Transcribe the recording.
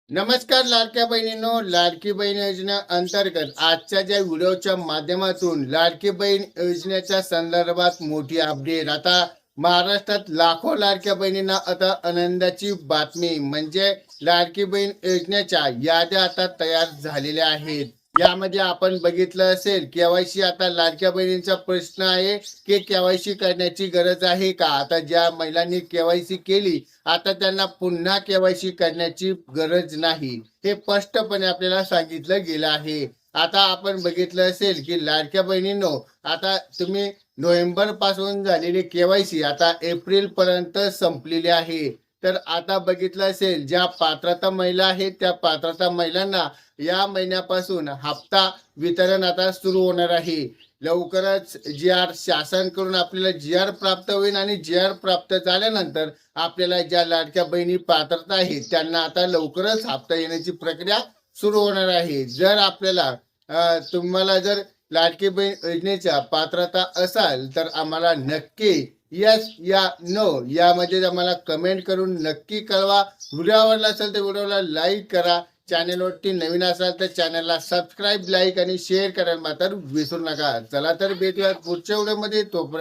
नमस्कार लाडक्या बहिणींनो, लाडकी बहीण योजना अंतर्गत आजच्या ज्या व्हिडिओच्या माध्यमातून लाडकी बहीण योजनेच्या संदर्भात मोठी अपडेट. आता महाराष्ट्रात लाखो लाडक्या बहिणींना आता आनंदाची बातमी म्हणजे लाडकी बहीण योजनेच्या याद्या आता तयार झालेल्या आहेत. यामध्ये आपण बघितलं असेल केवायसी. आता लाडक्या बहिणींचा प्रश्न आहे की केवायसी करण्याची गरज आहे का. आता ज्या महिलांनी केवायसी केली आता त्यांना पुन्हा केवायसी करण्याची गरज नाही, हे स्पष्टपणे आपल्याला सांगितलं गेलं आहे. आता आपण बघितलं असेल की लाडक्या बहिणींनो, आता तुम्ही नोव्हेंबर पासून झालेली केवायसी आता एप्रिल पर्यंत संपलेली आहे. तर आता बघितलं असेल ज्या पात्रता महिला आहेत त्या पात्रता महिलांना या महिन्यापासून हप्ता वितरण आता सुरू होणार आहे. लवकरच जी आर शासनाकडून आपल्याला जी आर प्राप्त होईल आणि जी आर प्राप्त झाल्यानंतर आपल्याला ज्या लाडक्या बहिणी पात्रता आहेत त्यांना आता लवकरच हप्ता येण्याची प्रक्रिया सुरू होणार आहे. जर आपल्याला तुम्हाला जर लाडकी बहीण योजनेच्या पात्रता असाल तर आम्हाला नक्की यस या नो यामध्ये आम्हाला कमेंट करून नक्की कळवा. व्हिडिओ आवडला असेल तर व्हिडिओला लाईक करा. चॅनलवरती नवीन असाल तर चॅनलला सबस्क्राईब, लाईक आणि शेअर करायला मात्र विसरू नका. चला तर भेटूया पुढच्या व्हिडिओमध्ये. तोपर्यंत